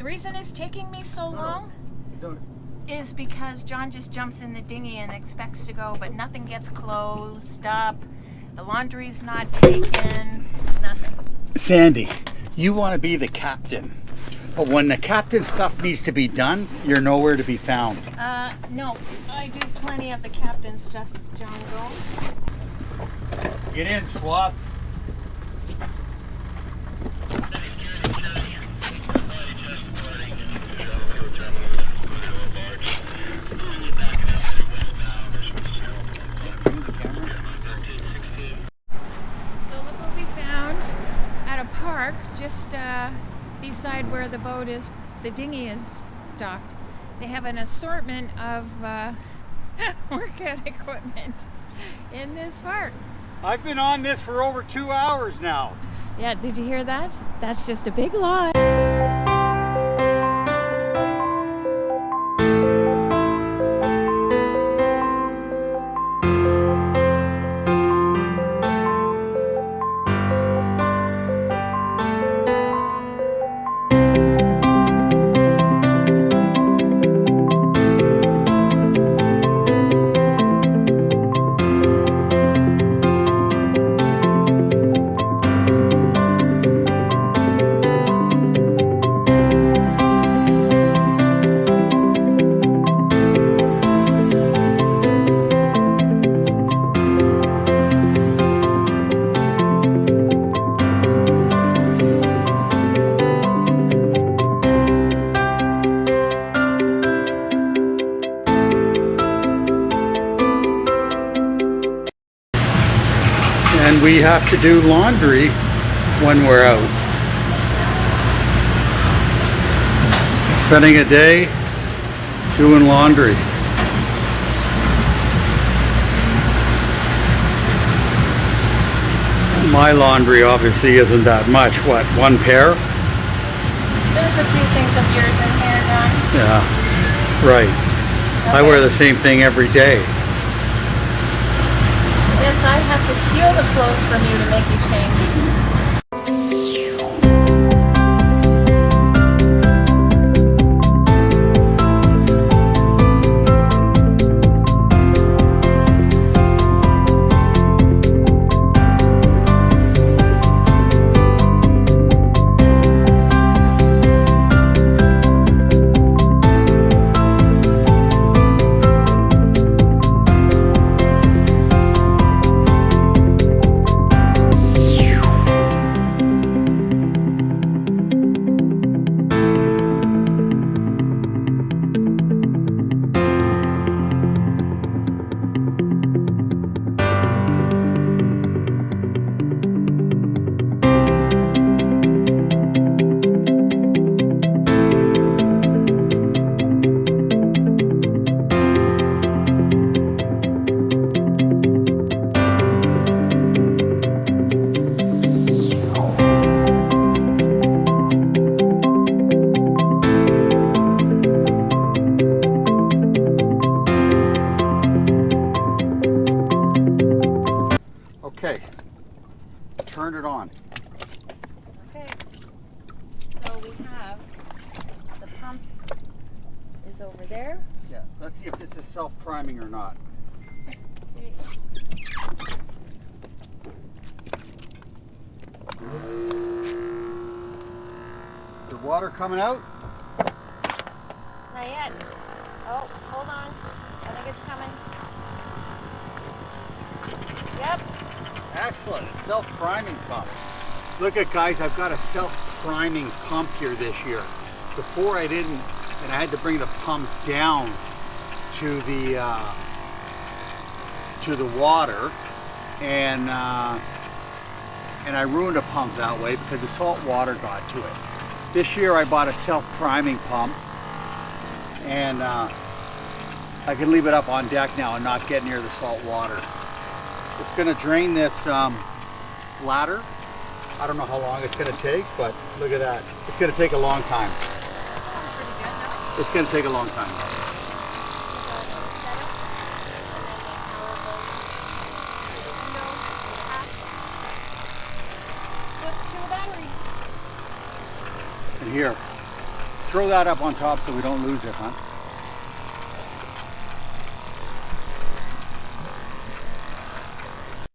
reason it's taking me so long is because John just jumps in the dinghy and expects to go, but nothing gets closed up. The laundry's not taken, nothing. Sandy, you want to be the captain, but when the captain stuff needs to be done, you're nowhere to be found. No, I do plenty of the captain stuff, John Gomes. Get in, Swab. Just beside where the boat is, the dinghy is docked. They have an assortment of workout equipment in this park. I've been on this for over 2 hours now. Yeah, did you hear that? That's just a big lie. And we have to do laundry when we're out. Spending a day doing laundry. My laundry obviously isn't that much. What, one pair? There's a few things of yours in here, John. Yeah, right. Okay. I wear the same thing every day. Yes, I have to steal the clothes from you to make you change. Okay, turn it on. Okay, so we have the pump is over there. Yeah, let's see if this is self-priming or not. Okay. The water coming out? Not yet. Oh, hold on. I think it's coming. Yep. Excellent, it's self-priming pump. Look at, guys, I've got a self-priming pump here this year. Before I didn't, and I had to bring the pump down to the water, and I ruined a pump that way because the salt water got to it. This year I bought a self-priming pump, and I can leave it up on deck now and not get near the salt water. It's going to drain this ladder. I don't know how long it's going to take, but look at that. It's going to take a long time. It's going to take a long time. And here, throw that up on top so we don't lose it, huh?